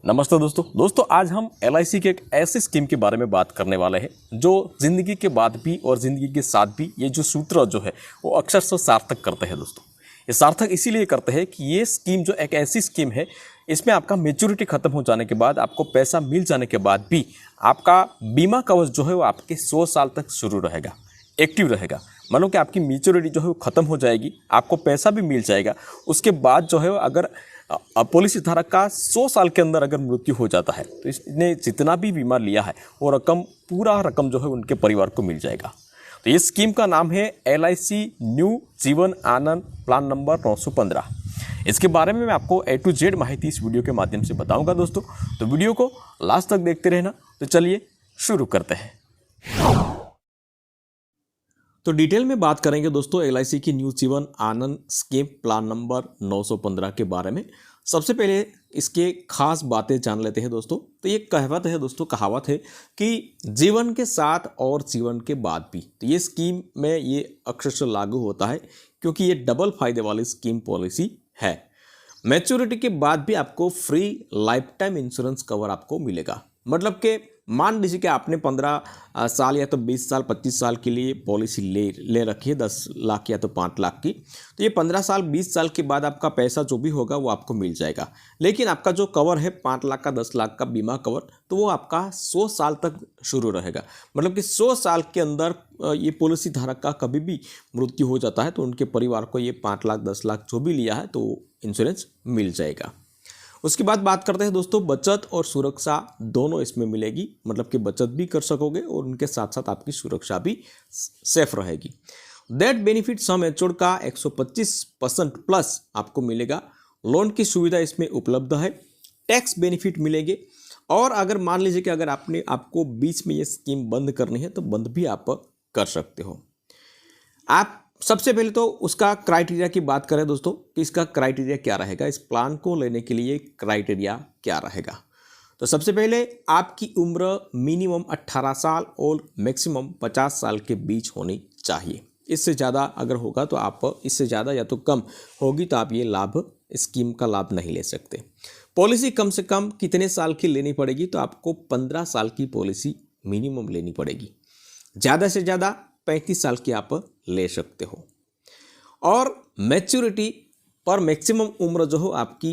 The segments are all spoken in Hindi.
नमस्ते दोस्तों आज हम एलआईसी के एक ऐसे स्कीम के बारे में बात करने वाले हैं जो ज़िंदगी के बाद भी और ज़िंदगी के साथ भी ये जो सूत्र जो है वो अक्सर से सार्थक करते हैं दोस्तों। ये सार्थक इसीलिए करते हैं कि ये स्कीम जो एक ऐसी स्कीम है, इसमें आपका मेच्योरिटी खत्म हो जाने के बाद, आपको पैसा मिल जाने के बाद भी आपका बीमा कवच जो है वो आपके 100 साल तक शुरू रहेगा, एक्टिव रहेगा। मानो कि आपकी मेच्योरिटी जो है वो ख़त्म हो जाएगी, आपको पैसा भी मिल जाएगा। उसके बाद जो है अगर पॉलिसी धारक का 100 साल के अंदर अगर मृत्यु हो जाता है तो इसने जितना भी बीमा लिया है वो पूरा रकम जो है उनके परिवार को मिल जाएगा। तो ये स्कीम का नाम है LIC new Jeevan Anand plan number 915। इसके बारे में मैं आपको A to Z माहिती इस वीडियो के माध्यम से बताऊंगा दोस्तों, तो वीडियो को लास्ट तक देखते रहना। तो चलिए शुरू करते हैं। तो डिटेल में बात करेंगे दोस्तों एलआईसी की new Jeevan Anand scheme plan number 915 के बारे में। सबसे पहले इसके खास बातें जान लेते हैं दोस्तों। तो ये कहावत है कि जीवन के साथ और जीवन के बाद भी। तो ये स्कीम में ये अक्सर लागू होता है क्योंकि ये डबल फायदे वाली स्कीम पॉलिसी है। मैच्योरिटी के बाद भी आपको free life time insurance cover आपको मिलेगा। मतलब कि मान लीजिए कि आपने 15 साल या तो 20 साल 25 साल के लिए पॉलिसी ले रखी है, 10 लाख या तो 5 लाख की। तो ये 15 साल 20 साल के बाद आपका पैसा जो भी होगा वो आपको मिल जाएगा। लेकिन आपका जो कवर है 5 लाख का 10 लाख का बीमा कवर, तो वो आपका 100 साल तक शुरू रहेगा। मतलब कि 100 साल के अंदर ये पॉलिसी धारक का कभी भी मृत्यु हो जाता है तो उनके परिवार को ये 5 लाख 10 लाख जो भी लिया है तो इंश्योरेंस मिल जाएगा। उसके बाद बात करते हैं दोस्तों, बचत और सुरक्षा दोनों इसमें मिलेगी। मतलब कि बचत भी कर सकोगे और उनके साथ साथ आपकी सुरक्षा भी सेफ रहेगी। दैट बेनिफिट सम एश्योर्ड का 125% प्लस आपको मिलेगा। लोन की सुविधा इसमें उपलब्ध है। टैक्स बेनिफिट मिलेंगे। और अगर मान लीजिए कि अगर आपको बीच में ये स्कीम बंद करनी है तो बंद भी आप कर सकते हो। आप सबसे पहले तो उसका क्राइटेरिया की बात करें दोस्तों कि इसका क्राइटेरिया क्या रहेगा, इस प्लान को लेने के लिए क्राइटेरिया क्या रहेगा। तो सबसे पहले आपकी उम्र मिनिमम 18 साल और मैक्सिमम 50 साल के बीच होनी चाहिए। इससे ज़्यादा अगर होगा तो आप, इससे ज़्यादा या तो कम होगी तो आप ये स्कीम का लाभ नहीं ले सकते। पॉलिसी कम से कम कितने साल की लेनी पड़ेगी, तो आपको 15 साल की पॉलिसी मिनिमम लेनी पड़ेगी। ज़्यादा से ज़्यादा 35 साल की आप ले सकते हो। और मैच्योरिटी पर मैक्सिमम उम्र जो हो आपकी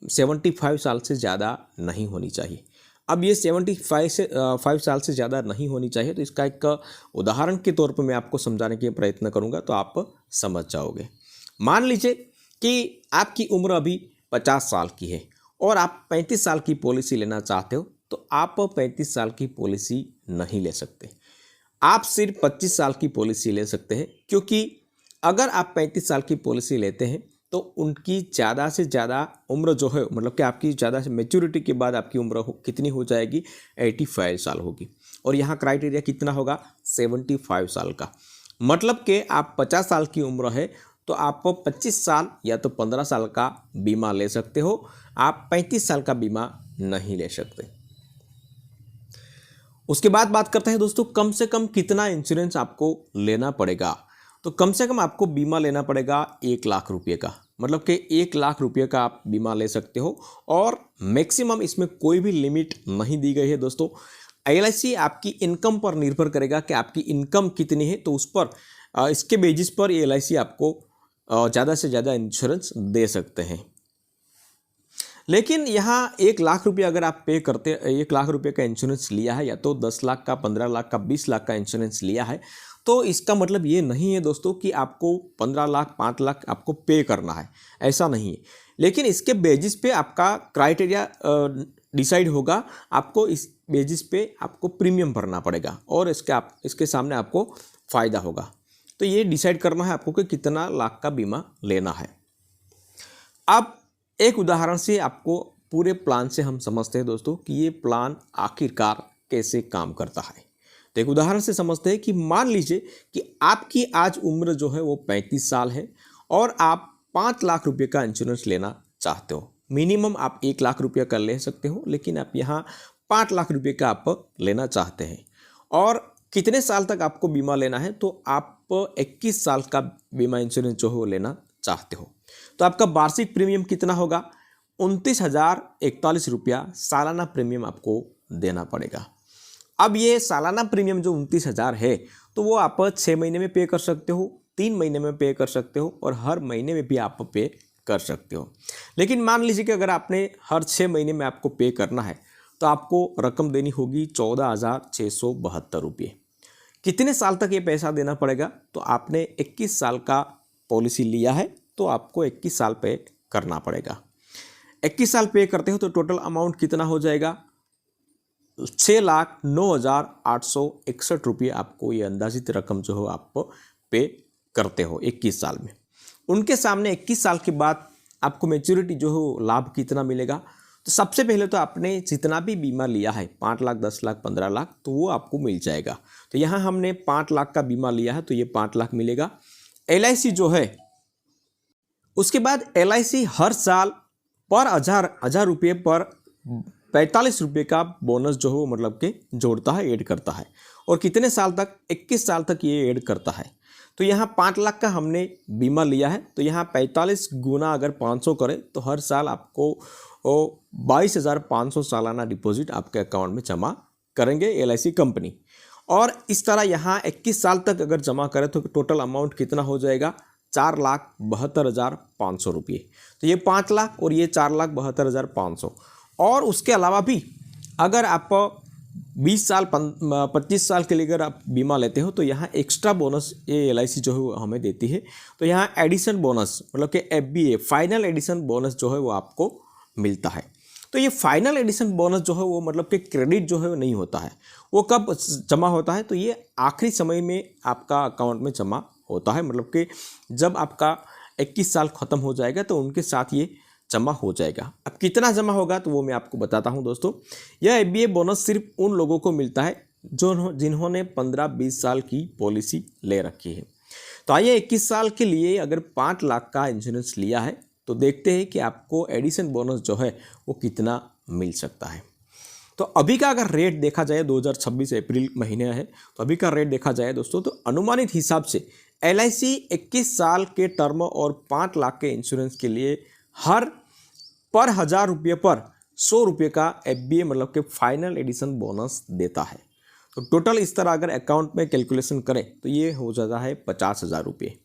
75 साल से ज़्यादा नहीं होनी चाहिए। अब ये 75 साल से ज़्यादा नहीं होनी चाहिए, तो इसका एक उदाहरण के तौर पर मैं आपको समझाने के प्रयत्न करूँगा तो आप समझ जाओगे। मान लीजिए कि आपकी उम्र अभी 50 साल की है और आप 35 साल की पॉलिसी लेना चाहते हो, तो आप 35 साल की पॉलिसी नहीं ले सकते। आप सिर्फ 25 साल की पॉलिसी ले सकते हैं, क्योंकि अगर आप 35 साल की पॉलिसी लेते हैं तो उनकी ज़्यादा से ज़्यादा उम्र जो है, मतलब कि आपकी ज़्यादा से मैच्योरिटी के बाद आपकी उम्र कितनी हो जाएगी, 85 साल होगी। और यहाँ क्राइटेरिया कितना होगा, 75 साल का। मतलब कि आप 50 साल की उम्र है तो आप 25 साल या तो 15 साल का बीमा ले सकते हो, आप 35 साल का बीमा नहीं ले सकते। उसके बाद बात करते हैं दोस्तों, कम से कम कितना इंश्योरेंस आपको लेना पड़ेगा। तो कम से कम आपको बीमा लेना पड़ेगा 1 लाख रुपये का। मतलब कि 1 लाख रुपये का आप बीमा ले सकते हो और मैक्सिमम इसमें कोई भी लिमिट नहीं दी गई है दोस्तों। एलआईसी आपकी इनकम पर निर्भर करेगा कि आपकी इनकम कितनी है, तो उस पर इसके बेसिस पर एलआईसी आपको ज़्यादा से ज़्यादा इंश्योरेंस दे सकते हैं। लेकिन यहाँ 1 लाख रुपये अगर आप पे करते, 1 लाख रुपये का इंश्योरेंस लिया है या तो 10 लाख का, 15 लाख का, 20 लाख का इंश्योरेंस लिया है, तो इसका मतलब ये नहीं है दोस्तों कि आपको 15 लाख 5 लाख आपको पे करना है, ऐसा नहीं है। लेकिन इसके बेसिस पे आपका क्राइटेरिया डिसाइड होगा। आपको इस बेसिस पे आपको प्रीमियम भरना पड़ेगा और इसके सामने आपको फ़ायदा होगा। तो ये डिसाइड करना है आपको कि कितना लाख का बीमा लेना है। अब एक उदाहरण से आपको पूरे प्लान से हम समझते हैं दोस्तों कि ये प्लान आखिरकार कैसे काम करता है। तो एक उदाहरण से समझते हैं कि मान लीजिए कि आपकी आज उम्र जो है वो 35 साल है और आप 5 लाख रुपये का इंश्योरेंस लेना चाहते हो। मिनिमम आप 1 लाख रुपये का ले सकते हो, लेकिन आप यहाँ 5 लाख रुपये का आप लेना चाहते हैं। और कितने साल तक आपको बीमा लेना है, तो आप 21 साल का बीमा इंश्योरेंस जो है वो लेना चाहते हो। तो आपका वार्षिक प्रीमियम कितना होगा, 29,041 रुपया सालाना प्रीमियम आपको देना पड़ेगा। अब ये सालाना प्रीमियम जो 29,000 है तो वो आप 6 महीने में पे कर सकते हो, 3 महीने में पे कर सकते हो और हर महीने में भी आप पे कर सकते हो। लेकिन मान लीजिए कि अगर आपने हर 6 महीने में आपको पे करना है तो आपको रकम देनी होगी 14,672 रुपये। कितने साल तक ये पैसा देना पड़ेगा? तो आपने 21 साल का पॉलिसी लिया है तो आपको 21 साल पे करना पड़ेगा। 21 साल पे करते हो तो टोटल अमाउंट कितना हो जाएगा? 6,09,861 रुपये आपको ये अंदाजित रकम जो हो आप पे करते हो 21 साल में। उनके सामने 21 साल के बाद आपको मैच्योरिटी जो हो लाभ कितना मिलेगा? तो सबसे पहले तो आपने जितना भी बीमा लिया है 5 लाख, 10 लाख, 15 लाख तो वो आपको मिल जाएगा। तो यहाँ हमने 5 लाख का बीमा लिया है तो ये 5 लाख मिलेगा। LIC जो है उसके बाद LIC हर साल पर हजार रुपये पर 45 रुपये का बोनस जो हो मतलब के जोड़ता है, ऐड करता है। और कितने साल तक? 21 साल तक ये ऐड करता है। तो यहाँ 5 लाख का हमने बीमा लिया है तो यहाँ 45 गुना अगर 500 करें तो हर साल आपको 22,500 सालाना डिपॉजिट आपके अकाउंट में जमा करेंगे LIC कंपनी। और इस तरह यहाँ 21 साल तक अगर जमा करें तो टोटल अमाउंट कितना हो जाएगा? 4,72,500 रुपये। तो ये 5 लाख और ये 4,72,500। और उसके अलावा भी अगर आप 20 साल 25 साल के लिए अगर आप बीमा लेते हो तो यहाँ एक्स्ट्रा बोनस ये LIC जो है हमें देती है। तो यहाँ एडिशन बोनस मतलब कि FBA फाइनल एडिशन बोनस जो है वो आपको मिलता है। तो ये फाइनल एडिशन बोनस जो है वो मतलब कि क्रेडिट जो है वो नहीं होता है। वो कब जमा होता है? तो ये आखिरी समय में आपका अकाउंट में जमा होता है। मतलब कि जब आपका 21 साल ख़त्म हो जाएगा तो उनके साथ ये जमा हो जाएगा। अब कितना जमा होगा तो वो मैं आपको बताता हूं दोस्तों। यह FBA बोनस सिर्फ उन लोगों को मिलता है जिन्होंने 15-20 साल की पॉलिसी ले रखी है। तो आइए 21 साल के लिए अगर 5 लाख का इंश्योरेंस लिया है तो देखते हैं कि आपको एडिशन बोनस जो है वो कितना मिल सकता है। तो अभी का अगर रेट देखा जाए 2026 अप्रैल महीने है तो अभी का रेट देखा जाए दोस्तों तो अनुमानित हिसाब से LIC 21 साल के टर्म और 5 लाख के इंश्योरेंस के लिए हर पर 1,000 रुपये पर 100 रुपये का FBA मतलब कि फाइनल एडिशन बोनस देता है। तो टोटल इस तरह अगर अकाउंट में कैलकुलेशन करें तो ये हो जाता है 50,000 रुपये।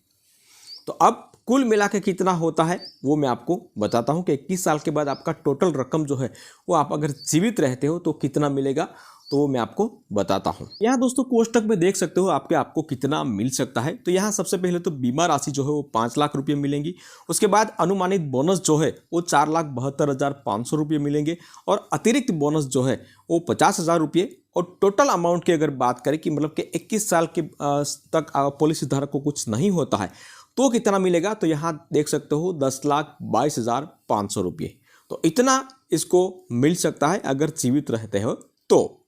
तो अब कुल मिला के कितना होता है वो मैं आपको बताता हूँ कि 21 साल के बाद आपका टोटल रकम जो है वो आप अगर जीवित रहते हो तो कितना मिलेगा तो वो मैं आपको बताता हूँ। यहाँ दोस्तों कोष्टक में देख सकते हो आपको कितना मिल सकता है। तो यहाँ सबसे पहले तो बीमा राशि जो है वो 5 लाख रुपये मिलेंगी। उसके बाद अनुमानित बोनस जो है वो 4,72,500 रुपये मिलेंगे और अतिरिक्त बोनस जो है वो 50,000 रुपये। और टोटल अमाउंट की अगर बात करें कि मतलब कि 21 साल के तक पॉलिसी धारक को कुछ नहीं होता है तो कितना मिलेगा? तो यहाँ देख सकते हो 10,22,500 रुपये। तो इतना इसको मिल सकता है अगर जीवित रहते हो तो।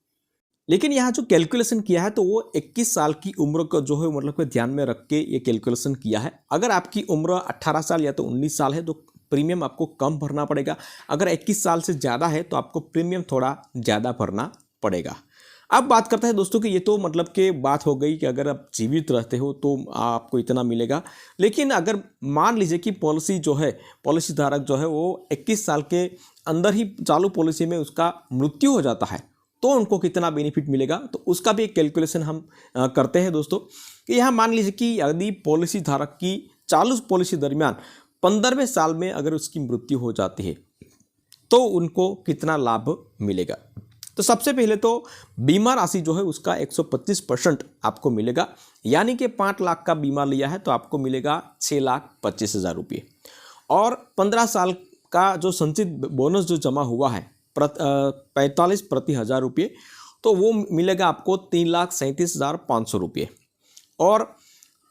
लेकिन यहाँ जो कैलकुलेशन किया है तो वो 21 साल की उम्र को जो है मतलब कि ध्यान में रख के ये कैलकुलेशन किया है। अगर आपकी उम्र 18 साल या तो 19 साल है तो प्रीमियम आपको कम भरना पड़ेगा। अगर 21 साल से ज़्यादा है तो आपको प्रीमियम थोड़ा ज़्यादा भरना पड़ेगा। अब बात करते हैं दोस्तों कि ये तो मतलब कि बात हो गई कि अगर आप जीवित रहते हो तो आपको इतना मिलेगा। लेकिन अगर मान लीजिए कि पॉलिसी जो है पॉलिसी धारक जो है वो 21 साल के अंदर ही चालू पॉलिसी में उसका मृत्यु हो जाता है तो उनको कितना बेनिफिट मिलेगा तो उसका भी एक कैलकुलेशन हम करते हैं दोस्तों। कि यहाँ मान लीजिए कि यदि पॉलिसी धारक की चालू पॉलिसी दरमियान 15वें साल में अगर उसकी मृत्यु हो जाती है तो उनको कितना लाभ मिलेगा। तो सबसे पहले तो बीमा राशि जो है उसका 125% आपको मिलेगा। यानी कि 5 लाख का बीमा लिया है तो आपको मिलेगा 6,25,000 रुपये। और 15 साल का जो संचित बोनस जो जमा हुआ है 45 प्रति 1,000 रुपये तो वो मिलेगा आपको 3,37,500 रुपये। और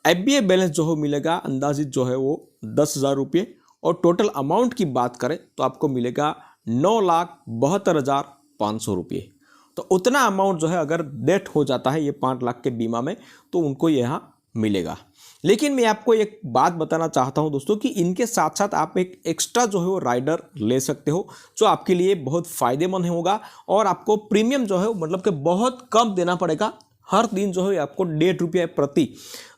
FBA बैलेंस जो है मिलेगा अंदाजित जो है वो 10,000 रुपये। और टोटल अमाउंट की बात करें तो आपको मिलेगा 9,72,500 रुपये। तो उतना अमाउंट जो है अगर डेथ हो जाता है ये 5 लाख के बीमा में तो उनको यहाँ मिलेगा। लेकिन मैं आपको एक बात बताना चाहता हूं दोस्तों कि इनके साथ साथ आप एक एक्स्ट्रा जो है वो राइडर ले सकते हो जो आपके लिए बहुत फ़ायदेमंद होगा। और आपको प्रीमियम जो है मतलब कि बहुत कम देना पड़ेगा। हर दिन जो है आपको 1.5 रुपये प्रति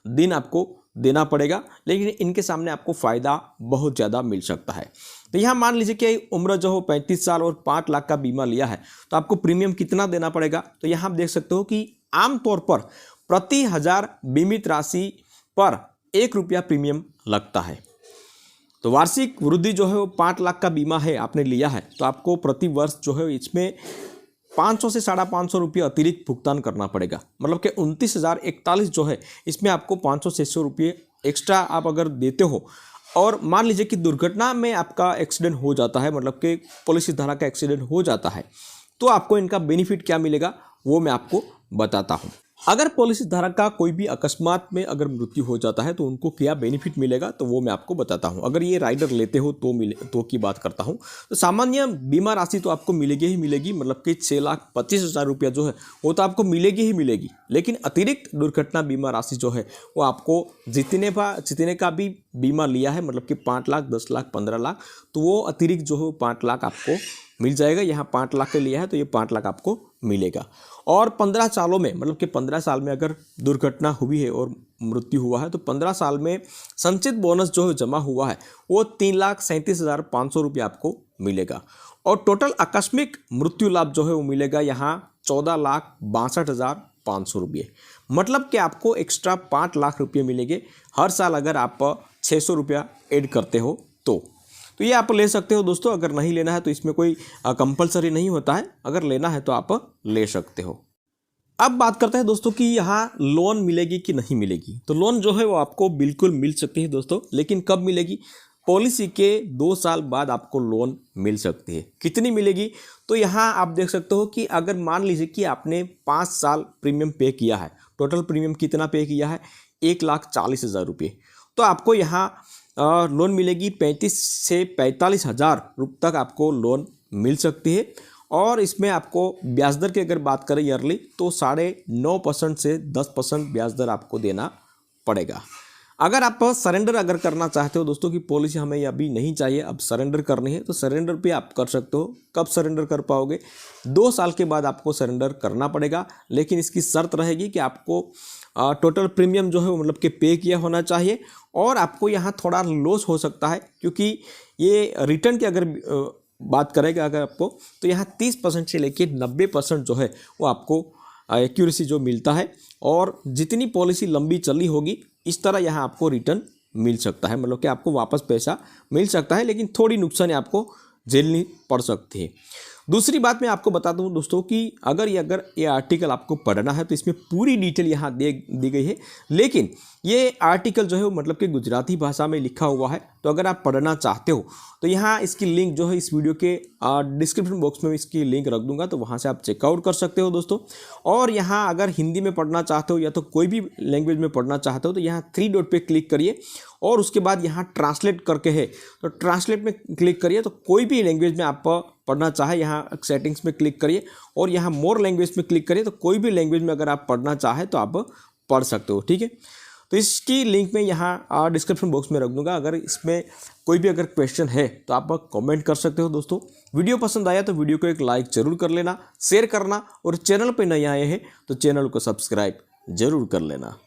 दिन आपको देना पड़ेगा, लेकिन इनके सामने आपको फ़ायदा बहुत ज़्यादा मिल सकता है। तो यहाँ मान लीजिए कि उम्र जो हो 35 साल और 5 लाख का बीमा लिया है, तो आपको प्रीमियम कितना देना पड़ेगा। तो यहाँ आप देख सकते हो कि आमतौर पर प्रति 1000 बीमित राशि पर 1 रुपया प्रीमियम लगता है। तो वार्षिक वृद्धि जो है वो 5 लाख का बीमा है आपने लिया है, तो आपको प्रति वर्ष जो है इसमें 500 से 550 रुपये अतिरिक्त भुगतान करना पड़ेगा। मतलब कि 29,041 जो है इसमें आपको 500-600 रुपये एक्स्ट्रा आप अगर देते हो, और मान लीजिए कि दुर्घटना में आपका एक्सीडेंट हो जाता है, मतलब कि पॉलिसी धारा का एक्सीडेंट हो जाता है, तो आपको इनका बेनिफिट क्या मिलेगा वो मैं आपको बताता हूँ। अगर पॉलिसी धारक का कोई भी अकस्मात में अगर मृत्यु हो जाता है तो उनको क्या बेनिफिट मिलेगा, तो वो मैं आपको बताता हूँ। अगर ये राइडर लेते हो तो की बात करता हूँ, तो सामान्य बीमा राशि तो आपको मिलेगी ही मिलेगी, मतलब कि 6,25,000 रुपया जो है वो तो आपको मिलेगी ही मिलेगी। लेकिन अतिरिक्त दुर्घटना बीमा राशि जो है वो आपको जितने का भी बीमा लिया है, मतलब कि 5 लाख, 10 लाख, 15 लाख, तो वो अतिरिक्त जो है 5 लाख आपको मिल जाएगा। यहाँ 5 लाख के लिया है तो ये 5 लाख आपको मिलेगा। और 15 सालों में, मतलब कि 15 साल में अगर दुर्घटना हुई है और मृत्यु हुआ है, तो 15 साल में संचित बोनस जो जमा हुआ है वो 3,37,500 रुपये आपको मिलेगा। और टोटल आकस्मिक मृत्यु लाभ जो है वो मिलेगा यहाँ 14,62,500 रुपये। मतलब कि आपको एक्स्ट्रा 5 लाख रुपये मिलेंगे हर साल अगर आप 600 रुपया ऐड करते हो तो ये आप ले सकते हो दोस्तों। अगर नहीं लेना है तो इसमें कोई कंपलसरी नहीं होता है, अगर लेना है तो आप ले सकते हो। अब बात करते हैं दोस्तों कि यहाँ लोन मिलेगी कि नहीं मिलेगी। तो लोन जो है वो आपको बिल्कुल मिल सकती है दोस्तों, लेकिन कब मिलेगी? पॉलिसी के 2 साल बाद आपको लोन मिल सकती है। कितनी मिलेगी? तो यहाँ आप देख सकते हो कि अगर मान लीजिए कि आपने 5 साल प्रीमियम पे किया है, टोटल प्रीमियम कितना पे किया है? 1,40,000 रुपये। तो आपको यहाँ लोन मिलेगी 35 से 45,000 रुपये तक आपको लोन मिल सकती है। और इसमें आपको ब्याज दर की अगर बात करें ईयरली, तो 9.5% से 10% ब्याज दर आपको देना पड़ेगा। अगर आप सरेंडर अगर करना चाहते हो दोस्तों कि पॉलिसी हमें अभी नहीं चाहिए, अब सरेंडर करनी है, तो सरेंडर पे आप कर सकते हो। कब सरेंडर कर पाओगे? 2 साल के बाद आपको सरेंडर करना पड़ेगा, लेकिन इसकी शर्त रहेगी कि आपको टोटल प्रीमियम जो है वो मतलब कि पे किया होना चाहिए। और आपको यहाँ थोड़ा लॉस हो सकता है, क्योंकि ये रिटर्न की अगर बात करेगा अगर आपको, तो यहाँ 30% से लेकर 90% जो है वो आपको एक्यूरेसी जो मिलता है। और जितनी पॉलिसी लंबी चली होगी इस तरह यहाँ आपको रिटर्न मिल सकता है, मतलब कि आपको वापस पैसा मिल सकता है, लेकिन थोड़ी नुकसान आपको झेलनी पड़ सकती है। दूसरी बात मैं आपको बता दूं दोस्तों कि अगर ये आर्टिकल आपको पढ़ना है तो इसमें पूरी डिटेल यहाँ दी गई है, लेकिन ये आर्टिकल जो है वो मतलब कि गुजराती भाषा में लिखा हुआ है। तो अगर आप पढ़ना चाहते हो तो यहाँ इसकी लिंक जो है इस वीडियो के डिस्क्रिप्शन बॉक्स में इसकी लिंक रख दूंगा, तो वहाँ से आप चेकआउट कर सकते हो दोस्तों। और यहाँ अगर हिंदी में पढ़ना चाहते हो या तो कोई भी लैंग्वेज में पढ़ना चाहते हो तो यहाँ 3 डॉट पे क्लिक करिए और उसके बाद यहाँ ट्रांसलेट करके है तो ट्रांसलेट में क्लिक करिए। तो कोई भी लैंग्वेज में आप पढ़ना चाहे यहाँ सेटिंग्स में क्लिक करिए और यहाँ मोर लैंग्वेज में क्लिक करिए। तो कोई भी लैंग्वेज में अगर आप पढ़ना चाहे तो आप पढ़ सकते हो, ठीक है। तो इसकी लिंक मैं यहाँ डिस्क्रिप्शन बॉक्स में रख दूंगा। अगर इसमें कोई भी अगर क्वेश्चन है तो आप कमेंट कर सकते हो दोस्तों। वीडियो पसंद आया तो वीडियो को एक लाइक जरूर कर लेना, शेयर करना, और चैनल पे नए आए हैं तो चैनल को सब्सक्राइब जरूर कर लेना।